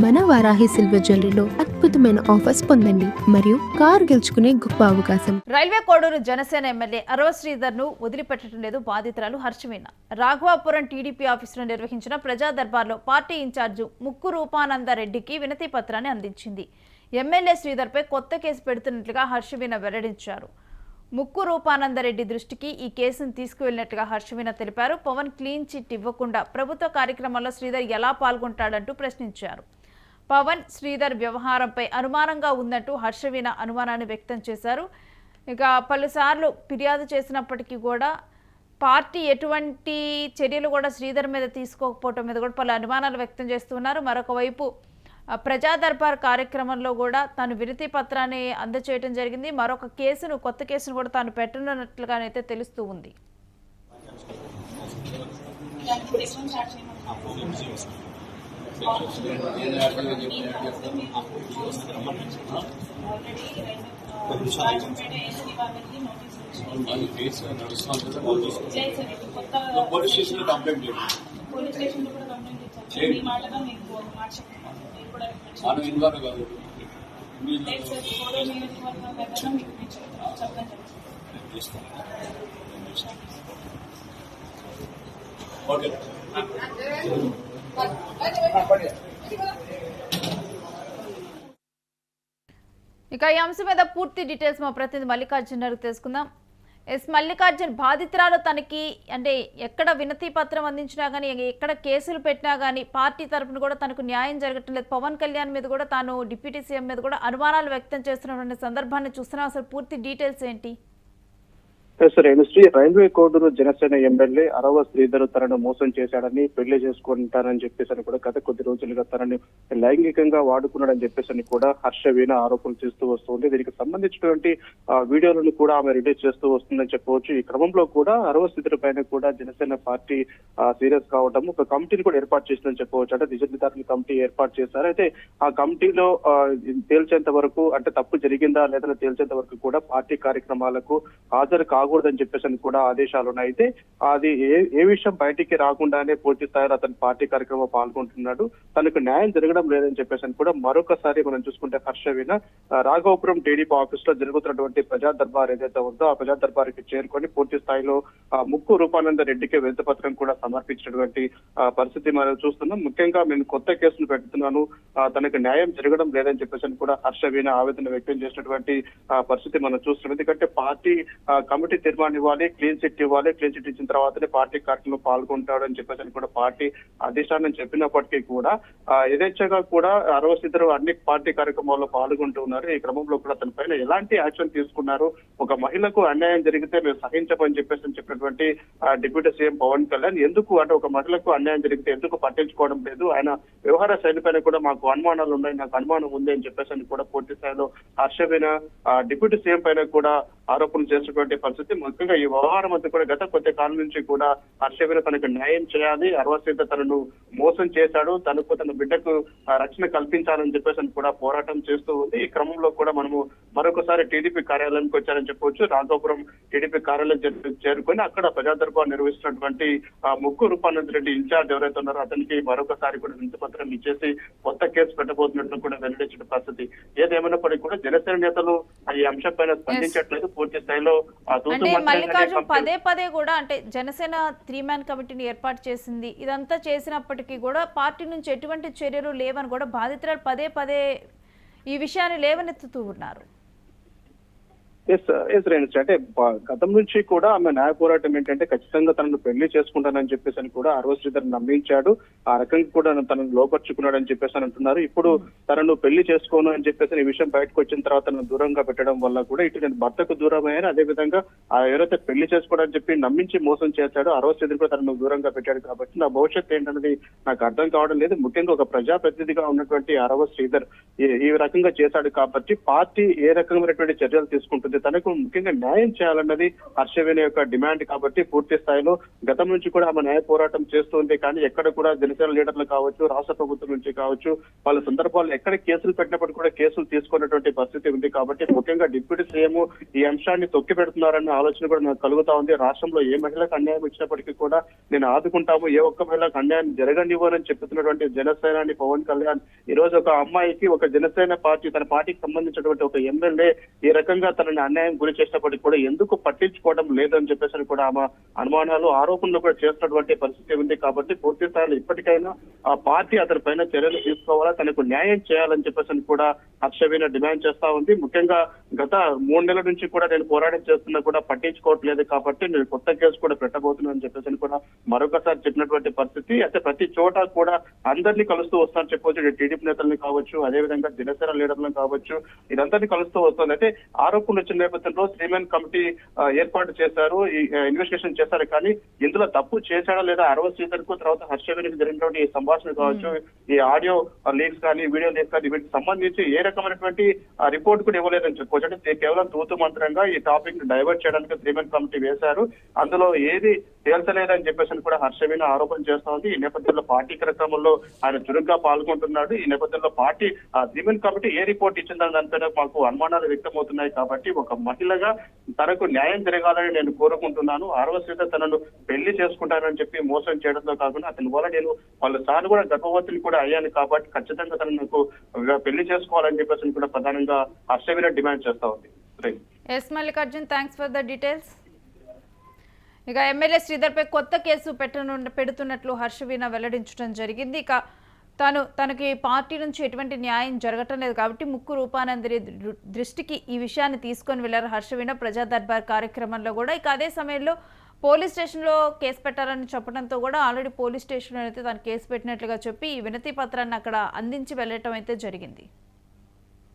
మన వారాహి సిల్వర్ జ్యువెలరీలో అద్భుతమైన ఆఫర్స్ పొందండి మరియు కారు గెలుచుకునే గొప్ప అవకాశం. రైల్వే కోడూరు జనసేన ఎమ్మెల్యే అరవ శ్రీధర్ ను వదిలిపెట్టడం లేదు బాధితురాలు హర్షవీణ. రాఘవాపురం టీడీపీ ఆఫీసులో నిర్వహించిన ప్రజా దర్బార్లో పార్టీ ఇన్ఛార్జి ముక్కు రూపానందరెడ్డికి వినతి పత్రాన్ని అందించింది. ఎమ్మెల్యే శ్రీధర్ పై కొత్త కేసు పెడుతున్నట్లుగా హర్షవీణ వెల్లడించారు. ముక్కు రూపానందరెడ్డి దృష్టికి ఈ కేసును తీసుకువెళ్లినట్టుగా హర్షవీణ తెలిపారు. పవన్ క్లీన్ చిట్ ఇవ్వకుండా ప్రభుత్వ కార్యక్రమాల్లో శ్రీధర్ ఎలా పాల్గొంటాడంటూ ప్రశ్నించారు. పవన్ శ్రీధర్ వ్యవహారంపై అనుమానంగా ఉందంటూ హర్షవీణ అనుమానాన్ని వ్యక్తం చేశారు. ఇక పలుసార్లు ఫిర్యాదు చేసినప్పటికీ కూడా పార్టీ ఎటువంటి చర్యలు కూడా శ్రీధర్ మీద తీసుకోకపోవటం మీద కూడా పలు అనుమానాలు వ్యక్తం చేస్తున్నారు. మరొక వైపు ప్రజా దర్బార్ కార్యక్రమంలో కూడా తాను వినతి పత్రాన్ని అందజేయడం జరిగింది. మరొక కేసును కొత్త కేసును కూడా తాను పెట్టనున్నట్లుగానైతే తెలుస్తూ ఉంది. ఇక ఈ అంశం మీద పూర్తి డీటెయిల్స్ మా ప్రతినిధి మల్లికార్జున్ గారికి తెలుసుకుందాం. మల్లికార్జున్, బాధితురాలు తనకి అంటే ఎక్కడ వినతి పత్రం అందించినా కానీ ఎక్కడ కేసులు పెట్టినా కానీ పార్టీ తరఫున కూడా తనకు న్యాయం జరగటం లేదు. పవన్ కళ్యాణ్ మీద కూడా తాను డిప్యూటీ సీఎం మీద కూడా అనుమానాలు వ్యక్తం చేస్తున్నటువంటి సందర్భాన్ని చూస్తున్నాం. అసలు పూర్తి డీటెయిల్స్ ఏంటి? రైల్వే కోడూరు జనసేన ఎమ్మెల్యే అరవ శ్రీధర్ తనను మోసం చేశాడని, పెళ్లి చేసుకుంటానని చెప్పేసి కూడా గత కొద్ది రోజులుగా తనని లైంగికంగా వాడుకున్నాడని చెప్పేసి కూడా హర్షవీణ ఆరోపణలు చేస్తూ వస్తుంది. దీనికి సంబంధించినటువంటి వీడియోలను కూడా ఆమె రిలీజ్ చేస్తూ వస్తుందని చెప్పవచ్చు. ఈ క్రమంలో కూడా అరవ శ్రీధర్ పైన కూడా జనసేన పార్టీ సీరియస్ కావడం, ఒక కమిటీని కూడా ఏర్పాటు చేసిందని చెప్పవచ్చు. అంటే నిజ నిర్ధారణ కమిటీ ఏర్పాటు చేశారు. అయితే ఆ కమిటీలో తేల్చేంత వరకు, అంటే తప్పు జరిగిందా లేదని తేల్చేంత వరకు కూడా పార్టీ కార్యక్రమాలకు హాజరు కాకూడదని చెప్పేసి కూడా ఆదేశాలు ఉన్నాయి. అయితే అది ఏ విషయం బయటికి రాకుండానే పూర్తి స్థాయిలో అతను పార్టీ కార్యక్రమంలో పాల్గొంటున్నాడు, తనకు న్యాయం జరగడం లేదని చెప్పేసి కూడా మరొకసారి మనం చూసుకుంటే హర్షవీణ రాఘవపురం టీడీపీ ఆఫీస్ లో జరుగుతున్నటువంటి ప్రజా దర్బార్ ఏదైతే ఉందో ఆ ప్రజా దర్బార్కి చేరుకొని పూర్తి స్థాయిలో ముక్కు రూపానంద రెడ్డికి వినతి పత్రం కూడా సమర్పించినటువంటి పరిస్థితి మనం చూస్తున్నాం. ముఖ్యంగా నేను కొత్త కేసును పెడుతున్నాను, తనకు న్యాయం జరగడం లేదని చెప్పేసి కూడా హర్షవీణ ఆవేదన వ్యక్తం చేసినటువంటి పరిస్థితి మనం చూస్తున్నాం. ఎందుకంటే పార్టీ కమిటీ తీర్మానం ఇవ్వాలి, క్లీన్ చిట్ ఇవ్వాలి, క్లీన్ చిట్ ఇచ్చిన తర్వాతనే పార్టీ కార్యక్రమంలో పాల్గొంటాడని చెప్పేసి కూడా పార్టీ అధిష్టానం చెప్పినప్పటికీ కూడా యథేచ్ఛగా కూడా అరవ శ్రీధర్ అన్ని పార్టీ కార్యక్రమాల్లో పాల్గొంటూ ఉన్నారు. ఈ క్రమంలో కూడా తన పైన ఎలాంటి యాక్షన్ తీసుకున్నారు, ఒక మహిళకు అన్యాయం జరిగితే మేము సహించమని చెప్పేసి చెప్పినటువంటి డిప్యూటీ సీఎం పవన్ కళ్యాణ్ ఎందుకు, అంటే ఒక మహిళకు అన్యాయం జరిగితే ఎందుకు పట్టించుకోవడం లేదు, ఆయన వ్యవహార శైలి పైన కూడా మాకు అనుమానాలు ఉన్నాయి, నాకు అనుమానం ఉంది అని చెప్పేసి కూడా పూర్తి స్థాయిలో హర్షవీణ డిప్యూటీ సీఎం పైన కూడా ఆరోపణలు చేసినటువంటి పరిస్థితి. ముఖ్యంగా ఈ వ్యవహారం అంతా కూడా గత కొద్ది కాలం నుంచి కూడా హర్షవీణ తనకు న్యాయం చేయాలి, అరవ శ్రీధర్ తనను మోసం చేశాడు, తనకు తన బిడ్డకు రక్షణ కల్పించాలని చెప్పేసి కూడా పోరాటం చేస్తూ ఉంది. ఈ క్రమంలో కూడా మనము మరొకసారి టీడీపీ కార్యాలయానికి వచ్చారని చెప్పవచ్చు. రాఘవపురం టీడీపీ కార్యాలయం చేరుకొని అక్కడ ప్రజా దర్బార్ నిర్వహిస్తున్నటువంటి ముక్కు రూపానంద రెడ్డి ఇన్ఛార్జ్ ఎవరైతే ఉన్నారో అతనికి మరొకసారి కూడా వినతి పత్రం ఇచ్చేసి కొత్త కేసు పెట్టబోతున్నట్లు కూడా వెల్లడించిన పరిస్థితి. ఏదేమైనప్పటికీ కూడా జనసేన నేతలు ఈ అంశం పైన స్పందించట్లేదు. పూర్తి స్థాయిలో అంటే మల్లికార్జున్ పదే కూడా అంటే జనసేన 3-man కమిటీని ఏర్పాటు చేసింది. ఇదంతా చేసినప్పటికీ కూడా పార్టీ నుంచి ఎటువంటి చర్యలు లేవని కూడా బాధితురాలు పదే ఈ విషయాన్ని లేవనెత్తుతూ ఉన్నారు. అంటే గతం నుంచి కూడా ఆమె న్యాయ పోరాటం ఏంటంటే ఖచ్చితంగా తనను పెళ్లి చేసుకుంటానని చెప్పేసి కూడా అరవ శ్రీధర్ నమ్మించాడు, ఆ రకంగా కూడా తనను లోపరుచుకున్నాడు అని చెప్పేసి అంటున్నారు. ఇప్పుడు తనను పెళ్లి చేసుకోను అని చెప్పేసి ఈ విషయం బయటకు వచ్చిన తర్వాత తనను దూరంగా పెట్టడం వల్ల కూడా ఇటు నేను భర్తకు దూరం అయ్యాను, అదేవిధంగా ఎవరైతే పెళ్లి చేసుకోవడానికి చెప్పి నమ్మించి మోసం చేశాడో అరవ శ్రీధర్ కూడా తనను దూరంగా పెట్టాడు. కాబట్టి నా భవిష్యత్తు ఏంటనేది నాకు అర్థం కావడం లేదు. ముఖ్యంగా ఒక ప్రజాప్రతినిధిగా ఉన్నటువంటి అరవ శ్రీధర్ ఈ రకంగా చేశాడు కాబట్టి పార్టీ ఏ రకమైనటువంటి చర్యలు తీసుకుంటుంది, ఉంది. తనకు ముఖ్యంగా న్యాయం చేయాలన్నది హర్షవేణి యొక్క డిమాండ్ కాబట్టి పూర్తి స్థాయిలో గతం నుంచి కూడా ఆమె న్యాయ పోరాటం చేస్తుంది. కానీ ఎక్కడ కూడా జనసేన లీడర్లు కావచ్చు, రాష్ట్ర ప్రభుత్వం నుంచి కావచ్చు, వాళ్ళ సందర్భాల్లో ఎక్కడ కేసులు పెట్టినప్పుడు కూడా కేసులు తీసుకున్నటువంటి పరిస్థితి ఉంది. కాబట్టి ముఖ్యంగా డిప్యూటీ సీఎం ఈ అంశాన్ని తొక్కి పెడుతున్నారన్న ఆలోచన కూడా నాకు కలుగుతా ఉంది. రాష్ట్రంలో ఏ మహిళకు అన్యాయం ఇచ్చినప్పటికీ కూడా నేను ఆదుకుంటాము, ఏ ఒక్క మహిళకు అన్యాయం జరగనివ్వనని చెప్తున్నటువంటి జనసేనాని పవన్ కళ్యాణ్ ఈ రోజు ఒక అమ్మాయికి ఒక జనసేన పార్టీ తన పార్టీకి సంబంధించినటువంటి ఒక ఎమ్మెల్యే ఈ రకంగా తనని అన్యాయం గురి చేసినప్పటికీ కూడా ఎందుకు పట్టించుకోవడం లేదని చెప్పేసి కూడా ఆమె అనుమానాలు ఆరోపణలు కూడా చేస్తున్నటువంటి పరిస్థితి ఉంది. కాబట్టి పూర్తి స్థాయిలో ఇప్పటికైనా ఆ పార్టీ అతని పైన చర్యలు తీసుకోవాలా, తనకు న్యాయం చేయాలని చెప్పేసి కూడా హర్షవీణ డిమాండ్ చేస్తా ఉంది. ముఖ్యంగా గత 3 నెలల నుంచి కూడా నేను పోరాటం చేస్తున్నా కూడా పట్టించుకోవట్లేదు కాబట్టి నేను కొత్త కేసు కూడా పెట్టబోతున్నానని చెప్పేసి కూడా మరొకసారి చెప్పినటువంటి పరిస్థితి. అయితే ప్రతి చోట కూడా అందరినీ కలుస్తూ వస్తానని చెప్పవచ్చు. టీడీపీ నేతల్ని కావచ్చు, అదేవిధంగా జనసేన లీడర్లను కావచ్చు, ఇదందరినీ కలుస్తూ వస్తుంది. అయితే ఆరోపణలు వచ్చిన నేపథ్యంలో శ్రీమెన్ కమిటీ ఏర్పాటు చేశారు, ఈ ఇన్వెస్టిగేషన్ చేశారు. కానీ ఇందులో తప్పు చేశాడా లేదా అరవ శ్రీధర్ కు తర్వాత హర్షవేణికి జరిగినటువంటి ఈ సంభాషణ కావచ్చు, ఈ ఆడియో లీక్స్ కానీ వీడియో లీక్స్ కానీ వీటికి సంబంధించి ఏ రకమైనటువంటి రిపోర్ట్ కూడా ఇవ్వలేదని చెప్పవచ్చు. అంటే కేవలం తూతు మంత్రంగా ఈ టాపిక్ ని డైవర్ట్ చేయడానికి శ్రీమెన్ కమిటీ వేశారు. అందులో ఏది తేల్చలేదని చెప్పేసి కూడా హర్షవీణ ఆరోపణ చేస్తా ఉంది. ఈ నేపథ్యంలో పార్టీ కార్యక్రమంలో ఆయన చురుగ్గా పాల్గొంటున్నాడు. ఈ నేపథ్యంలో పార్టీ శ్రీమెన్ కమిటీ ఏ రిపోర్ట్ ఇచ్చిందని దానిపైన మాకు అనుమానాలు వ్యక్తమవుతున్నాయి. కాబట్టి ఒక మహిళగా తనకు న్యాయం జరగాలని నేను కోరుకుంటున్నాను. అరవ శ్రీధర్ తనను పెళ్లి చేసుకుంటానని చెప్పి మోసం చేయడంతో కాకుండా అతని వల్ల నేను వాళ్ళ సార్లు కూడా గర్భవతిని కూడా అయ్యాను కాబట్టి ఖచ్చితంగా తను నాకు పెళ్లి చేసుకోవాలని చెప్పేసి కూడా ప్రధానంగా హర్షవీణ డిమాండ్ చేస్తా ఉంది. S Mallikarjun, thanks for the details. ఇక ఎమ్మెల్యే శ్రీధర్పై కొత్త కేసు పెడుతున్నట్లు హర్షవీణ వెల్లడించడం జరిగింది. ఇక తనకి పార్టీ నుంచి ఎటువంటి న్యాయం జరగటం లేదు కాబట్టి ముక్కు రూపానందరి దృష్టికి ఈ విషయాన్ని తీసుకొని వెళ్లారు హర్షవీణ ప్రజా దర్బార్ కార్యక్రమంలో కూడా. ఇక అదే సమయంలో పోలీస్ స్టేషన్లో కేసు పెట్టాలని చెప్పడంతో కూడా ఆల్రెడీ పోలీస్ స్టేషన్లో అయితే తను కేసు పెట్టినట్లుగా చెప్పి ఈ వినతి పత్రాన్ని అక్కడ అందించి వెళ్ళటం అయితే జరిగింది.